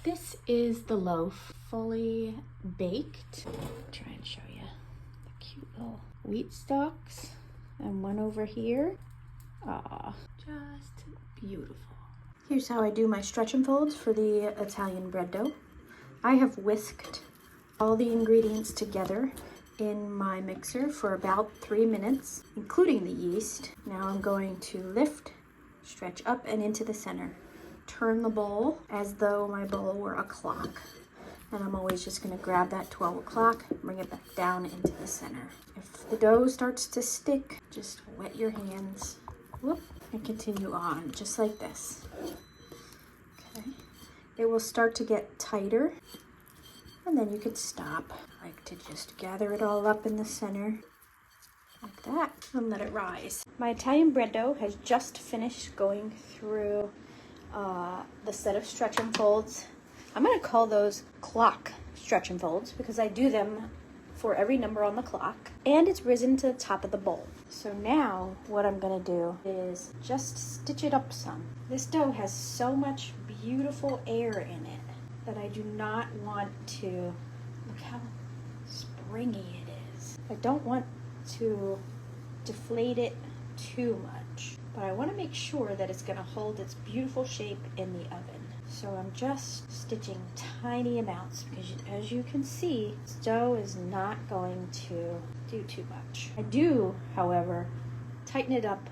This is the loaf, fully baked. Try and show you the cute little wheat stalks, and one over here. Ah, just beautiful. Here's how I do my stretch and folds for the Italian bread dough. I have whisked all the ingredients together in my mixer for about 3 minutes, including the yeast. Now I'm going to lift, stretch up and into the center. Turn the bowl as though my bowl were a clock. And I'm always just gonna grab that 12 o'clock, bring it back down into the center. If the dough starts to stick, just wet your hands, whoop, and continue on, just like this. Okay, it will start to get tighter, and then you could stop. I like to just gather it all up in the center, like that, and let it rise. My Italian bread dough has just finished going through the set of stretch and folds. I'm going to call those clock stretch and folds because I do them for every number on the clock, and it's risen to the top of the bowl. So now what I'm going to do is just stitch it up some. This dough has so much beautiful air in it that I do not want to, look how springy it is. I don't want to deflate it too much, but I want to make sure that it's going to hold its beautiful shape in the oven. So I'm just stitching tiny amounts because as you can see, this dough is not going to do too much. I do, however, tighten it up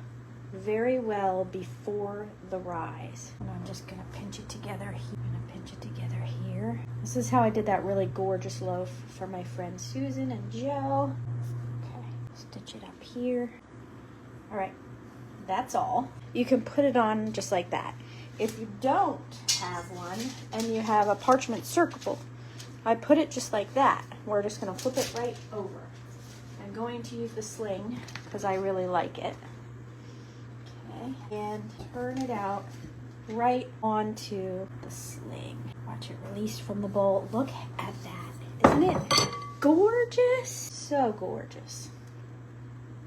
very well before the rise. And I'm just going to pinch it together here. I'm going to pinch it together here. This is how I did that really gorgeous loaf for my friends Susan and Joe. Okay, stitch it up here. All right, that's all. You can put it on just like that. If you don't have one and you have a parchment circle, I put it just like that. We're just gonna flip it right over. I'm going to use the sling because I really like it. Okay, and turn it out right onto the sling. Watch it release from the bowl. Look at that. Isn't it gorgeous? So gorgeous.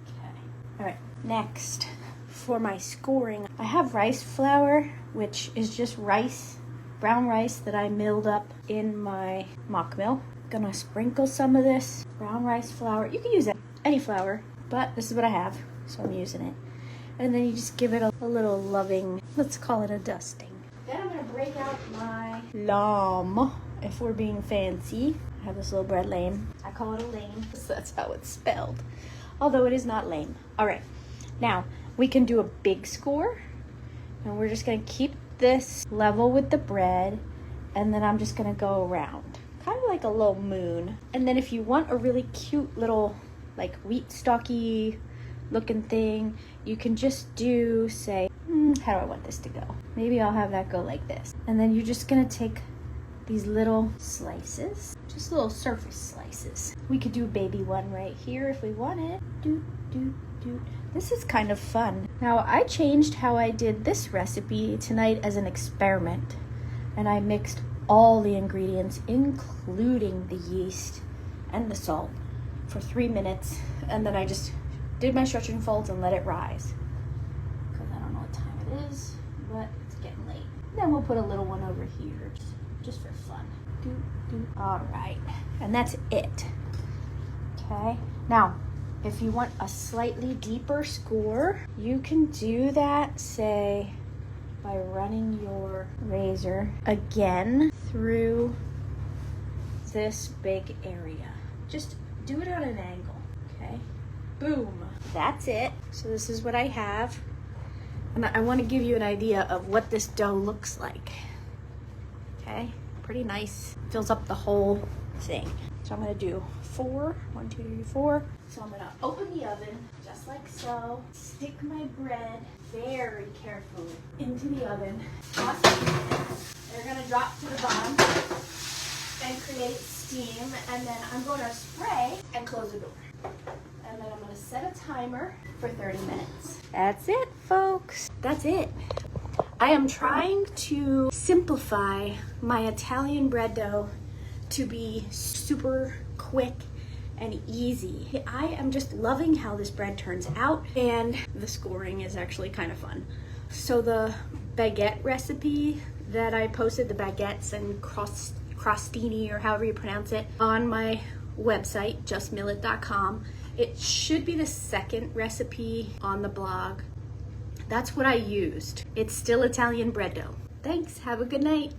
Okay, all right, next. For my scoring, I have rice flour, which is just rice, brown rice that I milled up in my mock mill. Gonna sprinkle some of this brown rice flour. You can use any flour, but this is what I have, so I'm using it. And then you just give it a little loving, let's call it a dusting. Then I'm gonna break out my lamb, if we're being fancy. I have this little bread lame. I call it a lame, so that's how it's spelled. Although it is not lame. All right, now, we can do a big score, and we're just gonna keep this level with the bread, and then I'm just gonna go around, kind of like a little moon. And then if you want a really cute little, like wheat stalky looking thing, you can just do, say, how do I want this to go? Maybe I'll have that go like this. And then you're just gonna take these little slices, just little surface slices. We could do a baby one right here if we wanted. Doot, doot, doot. This is kind of fun. Now, I changed how I did this recipe tonight as an experiment, and I mixed all the ingredients, including the yeast and the salt, for 3 minutes, and then I just did my stretch and folds and let it rise. Because I don't know what time it is, but it's getting late. Then we'll put a little one over here, just for fun. All right, and that's it. Okay, now, if you want a slightly deeper score, you can do that, say, by running your razor again through this big area. Just do it on an angle, okay? Boom, that's it. So this is what I have. And I want to give you an idea of what this dough looks like, okay? Pretty nice, fills up the whole thing. So I'm gonna do 4, 1, 2, 3, 4. So I'm gonna open the oven, just like so. Stick my bread very carefully into the oven. They're gonna drop to the bottom and create steam. And then I'm gonna spray and close the door. And then I'm gonna set a timer for 30 minutes. That's it, folks. That's it. I am trying to simplify my Italian bread dough to be super quick and easy. I am just loving how this bread turns out, and the scoring is actually kind of fun. So the baguette recipe that I posted, the baguettes and crostini, or however you pronounce it, on my website, justmillet.com. It should be the second recipe on the blog. That's what I used. It's still Italian bread dough. Thanks, have a good night.